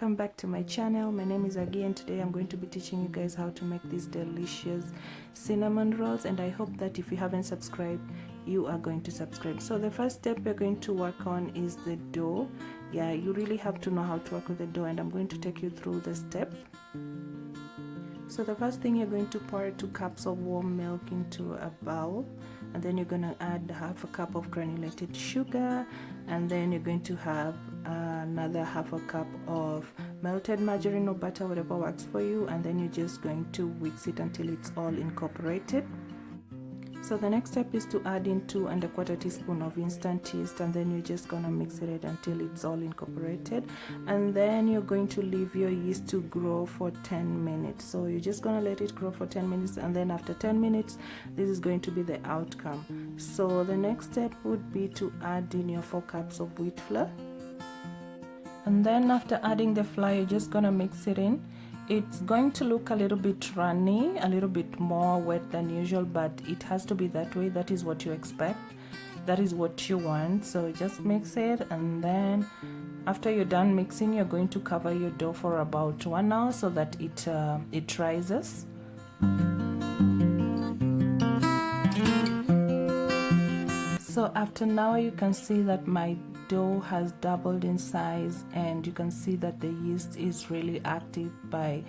welcome back to my channel. My name is Aggie and today I'm going to be teaching you guys how to make these delicious cinnamon rolls, and I hope that if you haven't subscribed you are going to subscribe. So the first step we're going to work on is the dough. Yeah, you really have to know how to work with the dough, and I'm going to take you through the step. So the first thing, you're going to pour 2 cups of warm milk into a bowl, and then you're going to add half a cup of granulated sugar, and then you're going to have another half a cup of melted margarine or butter, whatever works for you, and then you're just going to whisk it until it's all incorporated. So the next step is to add in 2 1/4 teaspoon of instant yeast, and then you're just gonna mix it until it's all incorporated, and then you're going to leave your yeast to grow for 10 minutes. So you're just gonna let it grow for 10 minutes, and then after 10 minutes this is going to be the outcome. So the next step would be to add in your 4 cups of wheat flour, and then after adding the flour you're just gonna mix it in. It's going to look a little bit runny, a little bit more wet than usual, but it has to be that way. That is what you expect, that is what you want. So just mix it, and then after you're done mixing you're going to cover your dough for about 1 hour so that it rises. So after an hour you can see that my dough has doubled in size, and you can see that the yeast is really active by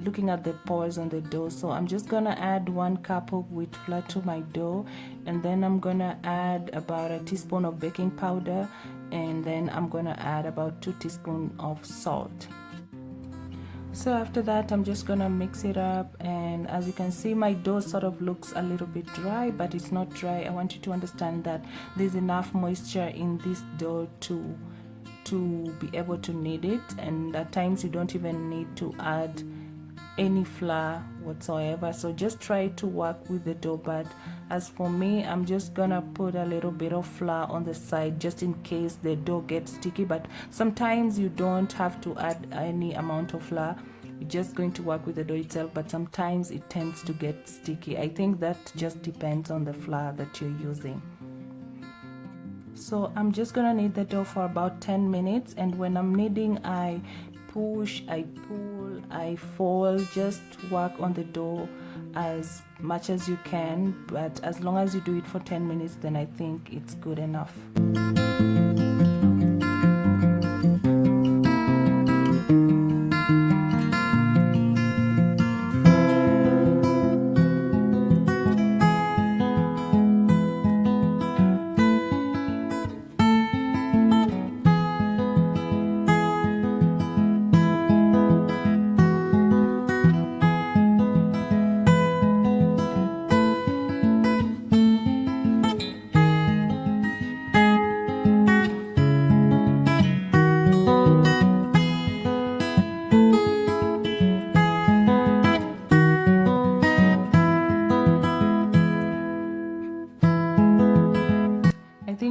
looking at the pores on the dough. So I'm just gonna add 1 cup of wheat flour to my dough, and then I'm gonna add about a teaspoon of baking powder, and then I'm gonna add about 2 teaspoons of salt. So after that I'm just gonna mix it up, and as you can see my dough sort of looks a little bit dry, but it's not dry. I want you to understand that there's enough moisture in this dough to be able to knead it, and at times you don't even need to add any flour whatsoever. So just try to work with the dough, but as for me I'm just gonna put a little bit of flour on the side just in case the dough gets sticky, but sometimes you don't have to add any amount of flour. You're just going to work with the dough itself, but sometimes it tends to get sticky. I think that just depends on the flour that you're using. So I'm just gonna knead the dough for about 10 minutes, and when I'm kneading I push, I pull, I fold. Just work on the dough as much as you can, but as long as you do it for 10 minutes then I think it's good enough.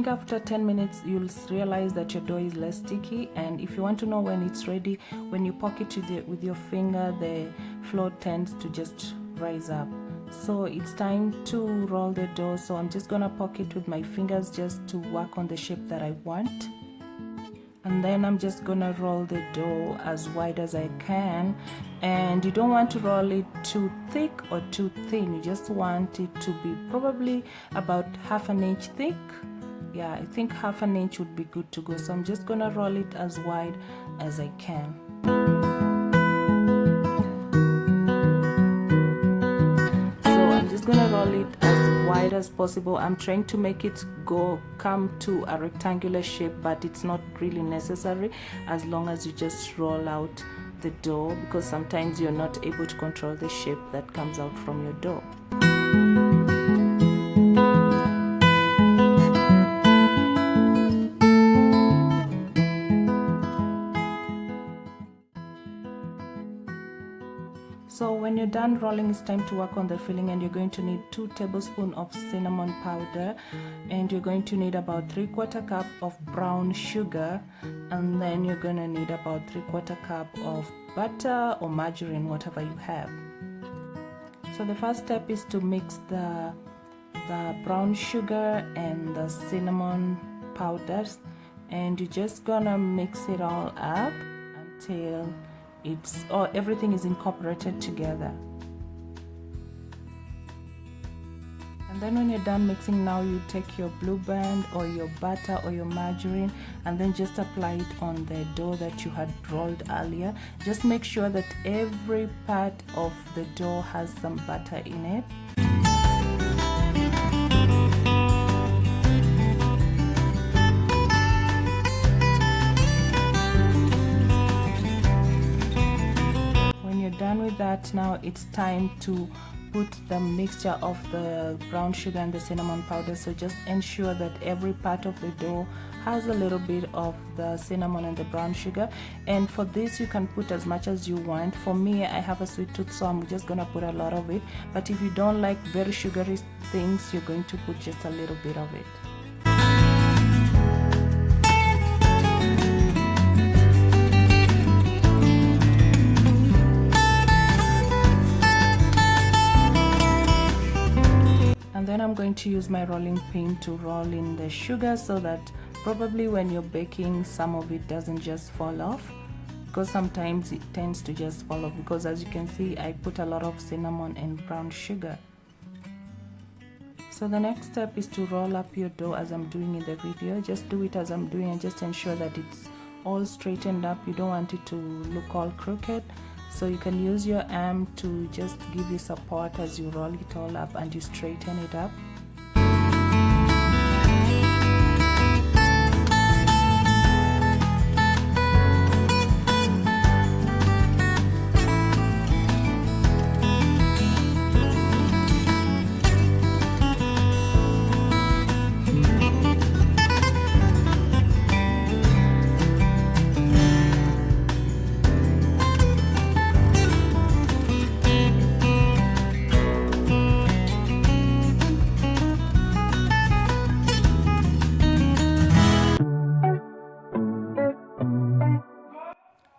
After 10 minutes you'll realize that your dough is less sticky, and if you want to know when it's ready, when you poke it with your finger the flour tends to just rise up. So it's time to roll the dough. So I'm just gonna poke it with my fingers just to work on the shape that I want, and then I'm just gonna roll the dough as wide as I can. And you don't want to roll it too thick or too thin, you just want it to be probably about ½ an inch thick. Yeah, I think ½ an inch would be good to go. So I'm just gonna roll it as wide as I can. So I'm just gonna roll it as wide as possible. I'm trying to make it come to a rectangular shape, but it's not really necessary as long as you just roll out the dough, because sometimes you're not able to control the shape that comes out from your dough. So when you're done rolling, it's time to work on the filling, and you're going to need 2 tablespoons of cinnamon powder, and you're going to need about 3/4 cup of brown sugar, and then you're going to need about 3/4 cup of butter or margarine, whatever you have. So the first step is to mix the brown sugar and the cinnamon powders, and you're just gonna mix it all up till everything is incorporated together. And then when you're done mixing, now you take your Blue Band or your butter or your margarine and then just apply it on the dough that you had rolled earlier. Just make sure that every part of the dough has some butter in it. When you're done with that, now it's time to put the mixture of the brown sugar and the cinnamon powder. So just ensure that every part of the dough has a little bit of the cinnamon and the brown sugar, and for this you can put as much as you want. For me, I have a sweet tooth, so I'm just gonna put a lot of it, but if you don't like very sugary things, you're going to put just a little bit of it. Then I'm going to use my rolling pin to roll in the sugar so that probably when you're baking, some of it doesn't just fall off, because sometimes it tends to just fall off, because as you can see, I put a lot of cinnamon and brown sugar. So the next step is to roll up your dough as I'm doing in the video. Just do it as I'm doing and just ensure that it's all straightened up. You don't want it to look all crooked. So you can use your arm to just give you support as you roll it all up and you straighten it up.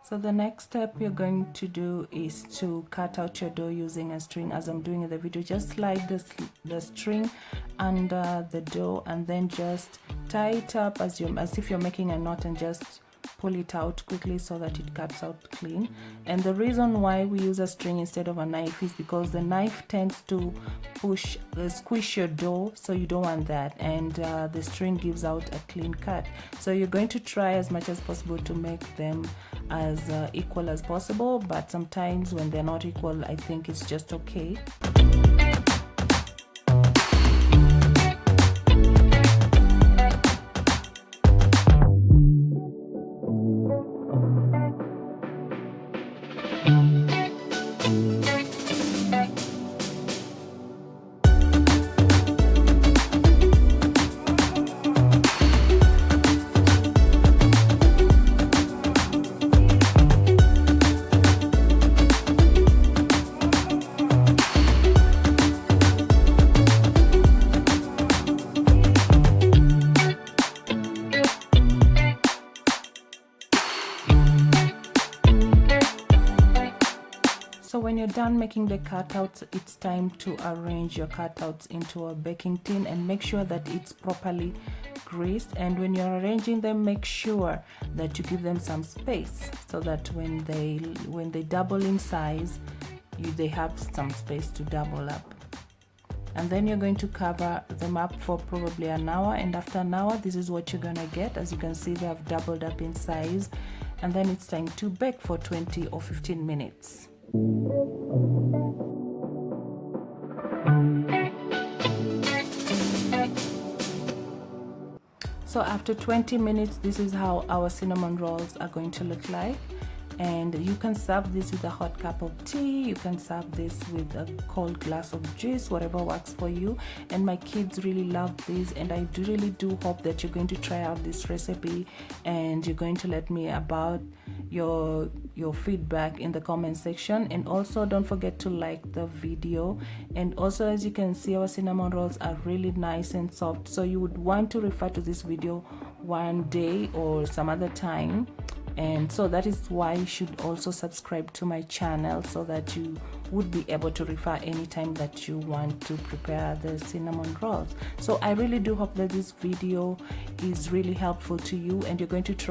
So the next step you're going to do is to cut out your dough using a string as I'm doing in the video. Just slide the string under the dough and then just tie it up as if you're making a knot, and just pull it out quickly so that it cuts out clean. And the reason why we use a string instead of a knife is because the knife tends to squish your dough, so you don't want that, and the string gives out a clean cut. So you're going to try as much as possible to make them as equal as possible, but sometimes when they're not equal, I think it's just okay. So when you're done making the cutouts, it's time to arrange your cutouts into a baking tin and make sure that it's properly greased. And when you're arranging them, make sure that you give them some space so that when they double in size, they have some space to double up. And then you're going to cover them up for probably an hour, and after an hour, this is what you're gonna get. As you can see, they have doubled up in size, and then it's time to bake for 20 or 15 minutes. So after 20 minutes, this is how our cinnamon rolls are going to look like. And you can serve this with a hot cup of tea, you can serve this with a cold glass of juice, whatever works for you. And my kids really love this, and I really do hope that you're going to try out this recipe and you're going to let me about your feedback in the comment section. And also don't forget to like the video. And also, as you can see, our cinnamon rolls are really nice and soft, so you would want to refer to this video one day or some other time. And so that is why you should also subscribe to my channel, so that you would be able to refer anytime that you want to prepare the cinnamon rolls. So I really do hope that this video is really helpful to you and you're going to try